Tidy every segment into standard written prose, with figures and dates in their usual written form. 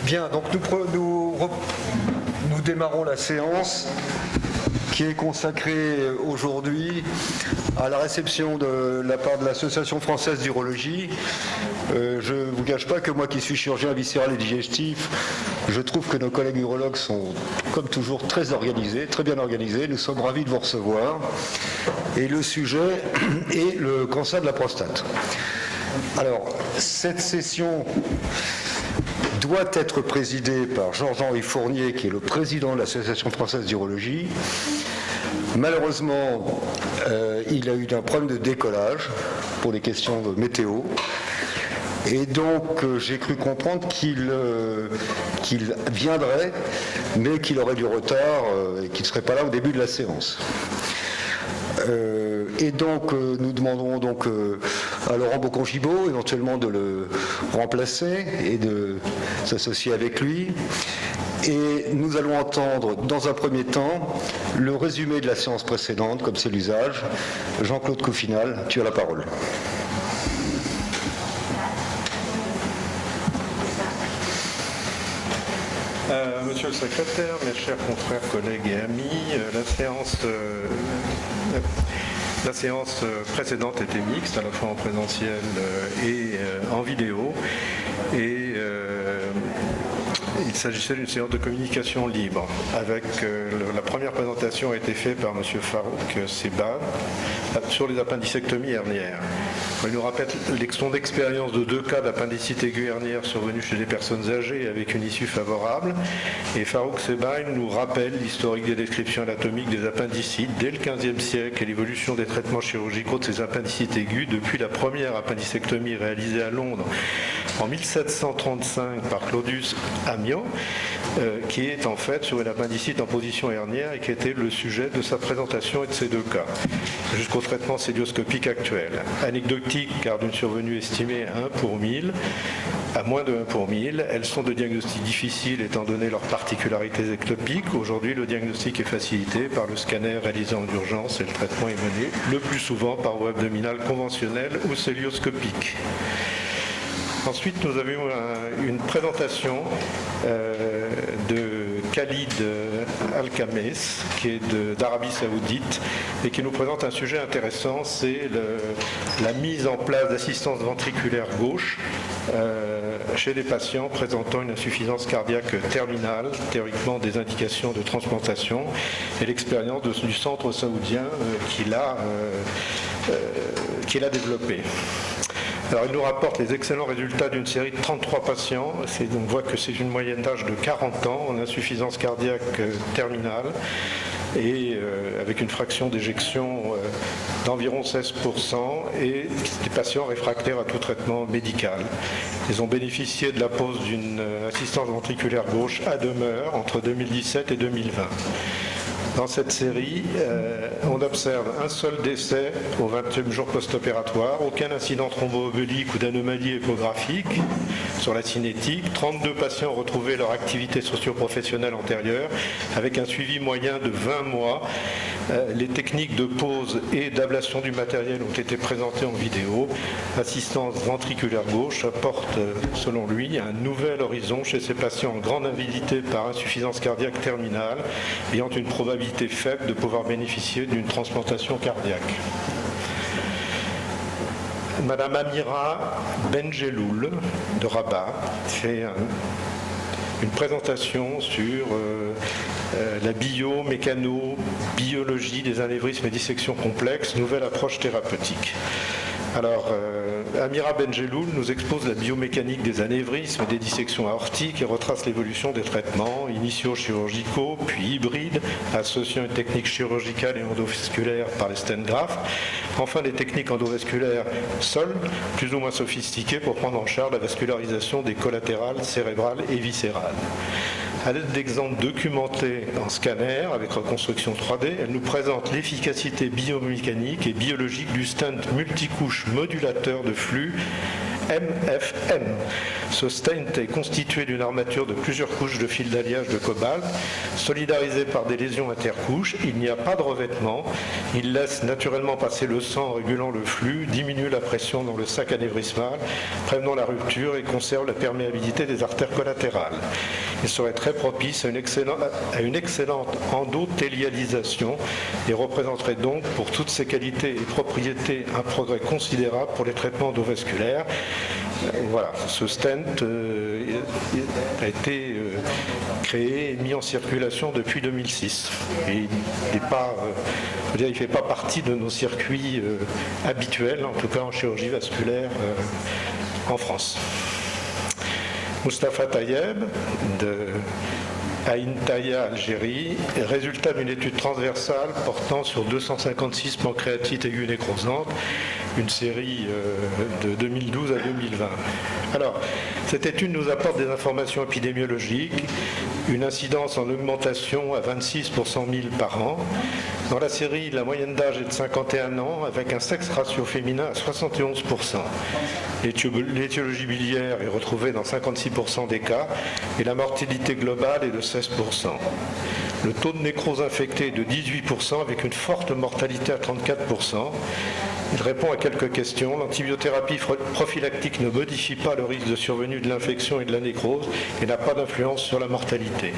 Bien, donc nous démarrons la séance qui est consacrée aujourd'hui à la réception de la part de l'Association française d'urologie. Je ne vous cache pas que moi qui suis chirurgien viscéral et digestif, je trouve que nos collègues urologues sont comme toujours très organisés, très bien organisés. Nous sommes ravis de vous recevoir. Et le sujet est le cancer de la prostate. Alors, cette session doit être présidée par Georges-Henri Fournier, qui est le président de l'Association française d'urologie. Malheureusement, il a eu un problème de décollage pour des questions de météo. Et donc, j'ai cru comprendre qu'il viendrait, mais qu'il aurait du retard et qu'il ne serait pas là au début de la séance. Et donc, nous demanderons donc à Laurent Bocon-Gibaud éventuellement de le remplacer et de s'associer avec lui. Et nous allons entendre dans un premier temps le résumé de la séance précédente, comme c'est l'usage. Jean-Claude Coufinal, tu as la parole. Monsieur le secrétaire, mes chers confrères, collègues et amis, la séance précédente était mixte, à la fois en présentiel et en vidéo. Et il s'agissait d'une séance de communication libre. Avec la première présentation a été faite par M. Farouk Seban sur les appendicectomies hernières. Il nous rappelle son expérience de 2 cas d'appendicite aiguë hernière survenus chez des personnes âgées avec une issue favorable. Et Farouk Seban nous rappelle l'historique des descriptions anatomiques des appendicites dès le XVe siècle et l'évolution des traitements chirurgicaux de ces appendicites aigus depuis la première appendicectomie réalisée à Londres en 1735 par Claudius Amyot, qui est en fait sur une appendicite en position hernière et qui était le sujet de sa présentation et de ces 2 cas, jusqu'au traitement célioscopique actuel. Anecdotique car d'une survenue estimée à 1 pour 1000, à moins de 1 pour 1000, elles sont de diagnostic difficile étant donné leurs particularités ectopiques. Aujourd'hui, le diagnostic est facilité par le scanner réalisé en urgence et le traitement est mené le plus souvent par voie abdominale conventionnelle ou célioscopique. Ensuite, nous avions une présentation de Khalid Al-Khames, qui est d'Arabie Saoudite, et qui nous présente un sujet intéressant, c'est la mise en place d'assistance ventriculaire gauche chez des patients présentant une insuffisance cardiaque terminale, théoriquement des indications de transplantation, et l'expérience du centre saoudien qui l'a développé. Alors, il nous rapporte les excellents résultats d'une série de 33 patients. On voit que c'est une moyenne d'âge de 40 ans en insuffisance cardiaque terminale et avec une fraction d'éjection d'environ 16% et des patients réfractaires à tout traitement médical. Ils ont bénéficié de la pose d'une assistance ventriculaire gauche à demeure entre 2017 et 2020. Dans cette série, on observe un seul décès au 20e jour post-opératoire, aucun incident thromboembolique ou d'anomalie échographique sur la cinétique, 32 patients ont retrouvé leur activité socio-professionnelle antérieure avec un suivi moyen de 20 mois. Les techniques de pose et d'ablation du matériel ont été présentées en vidéo. L'assistance ventriculaire gauche apporte, selon lui, un nouvel horizon chez ces patients en grande invalidité par insuffisance cardiaque terminale, ayant une probabilité faible de pouvoir bénéficier d'une transplantation cardiaque. Madame Amira Benjeloul de Rabat fait une présentation sur la biologie des anévrismes et dissections complexes, nouvelle approche thérapeutique. Alors, Amira Benjeloul nous expose la biomécanique des anévrismes et des dissections aortiques et retrace l'évolution des traitements initiaux chirurgicaux, puis hybrides, associant une technique chirurgicale et endovasculaire par les stents grafts. Enfin, des techniques endovasculaires seules, plus ou moins sophistiquées pour prendre en charge la vascularisation des collatérales cérébrales et viscérales. À l'aide d'exemples documentés en scanner avec reconstruction 3D, elle nous présente l'efficacité biomécanique et biologique du stent multicouche modulateur de flux MFM. Ce stent est constitué d'une armature de plusieurs couches de fil d'alliage de cobalt, solidarisé par des lésions intercouches. Il n'y a pas de revêtement. Il laisse naturellement passer le sang en régulant le flux, diminue la pression dans le sac anévrismal, prévenant la rupture et conserve la perméabilité des artères collatérales. Il serait très propice à une excellente endothélialisation et représenterait donc pour toutes ses qualités et propriétés un progrès considérable pour les traitements endovasculaires. Voilà, ce stent a été créé et mis en circulation depuis 2006. Et il ne fait pas partie de nos circuits habituels, en tout cas en chirurgie vasculaire en France. Moustapha Tayeb, de Ain Taya, Algérie, résultat d'une étude transversale portant sur 256 pancréatites aiguës nécrosantes, une série de 2012 à 2020. Alors, cette étude nous apporte des informations épidémiologiques, une incidence en augmentation à 26 pour 100 000 par an. Dans la série, la moyenne d'âge est de 51 ans, avec un sexe ratio féminin à 71%. L'étiologie biliaire est retrouvée dans 56% des cas et la mortalité globale est de 16%. Le taux de nécrose infectée est de 18% avec une forte mortalité à 34%. Il répond à quelques questions. L'antibiothérapie prophylactique ne modifie pas le risque de survenue de l'infection et de la nécrose et n'a pas d'influence sur la mortalité.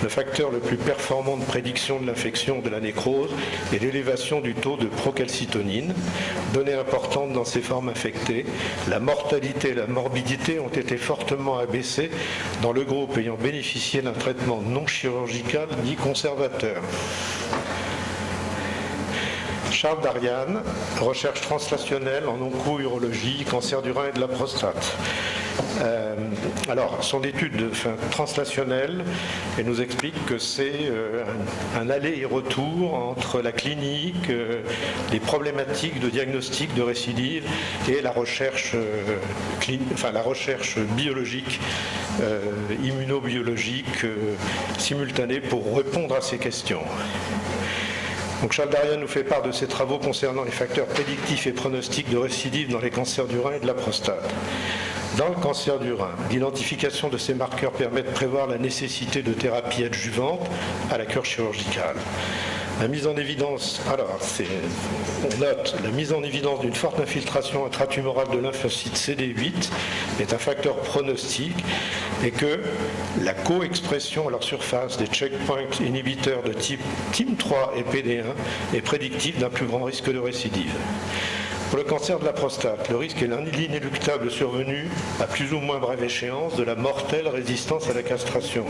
Le facteur le plus performant de prédiction de l'infection de la nécrose est l'élévation du taux de procalcitonine. Donnée importante dans ces formes infectées, la mortalité et la morbidité ont été fortement abaissées dans le groupe ayant bénéficié d'un traitement non chirurgical dit conservateur. Charles Darian, recherche translationnelle en onco-urologie, cancer du rein et de la prostate. Alors, son étude translationnelle, elle nous explique que c'est un aller et retour entre la clinique, les problématiques de diagnostic de récidive et la recherche, la recherche biologique, immunobiologique simultanée pour répondre à ces questions. Donc Charles Darian nous fait part de ses travaux concernant les facteurs prédictifs et pronostiques de récidive dans les cancers du rein et de la prostate. Dans le cancer du rein, l'identification de ces marqueurs permet de prévoir la nécessité de thérapie adjuvante à la cure chirurgicale. La mise en évidence, on note la mise en évidence d'une forte infiltration intratumorale de lymphocytes CD8 est un facteur pronostique et que la co-expression à leur surface des checkpoints inhibiteurs de type TIM3 et PD1 est prédictive d'un plus grand risque de récidive. Pour le cancer de la prostate, le risque est l'inéluctable survenue à plus ou moins brève échéance de la mortelle résistance à la castration.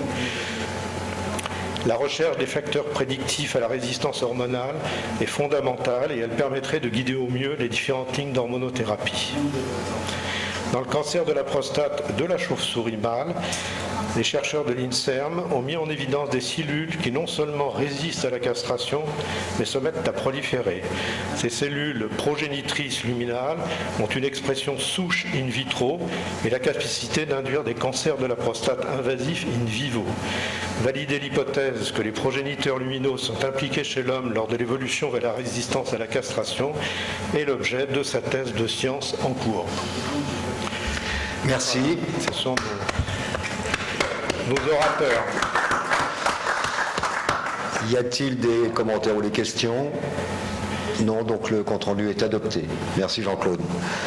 La recherche des facteurs prédictifs à la résistance hormonale est fondamentale et elle permettrait de guider au mieux les différentes lignes d'hormonothérapie. Dans le cancer de la prostate de la chauve-souris mâle, les chercheurs de l'INSERM ont mis en évidence des cellules qui non seulement résistent à la castration, mais se mettent à proliférer. Ces cellules progénitrices luminales ont une expression souche in vitro et la capacité d'induire des cancers de la prostate invasifs in vivo. Valider l'hypothèse que les progéniteurs luminaux sont impliqués chez l'homme lors de l'évolution vers la résistance à la castration est l'objet de sa thèse de science en cours. Merci. Ce sont nos orateurs. Y a-t-il des commentaires ou des questions? Non, donc le compte-rendu est adopté. Merci Jean-Claude.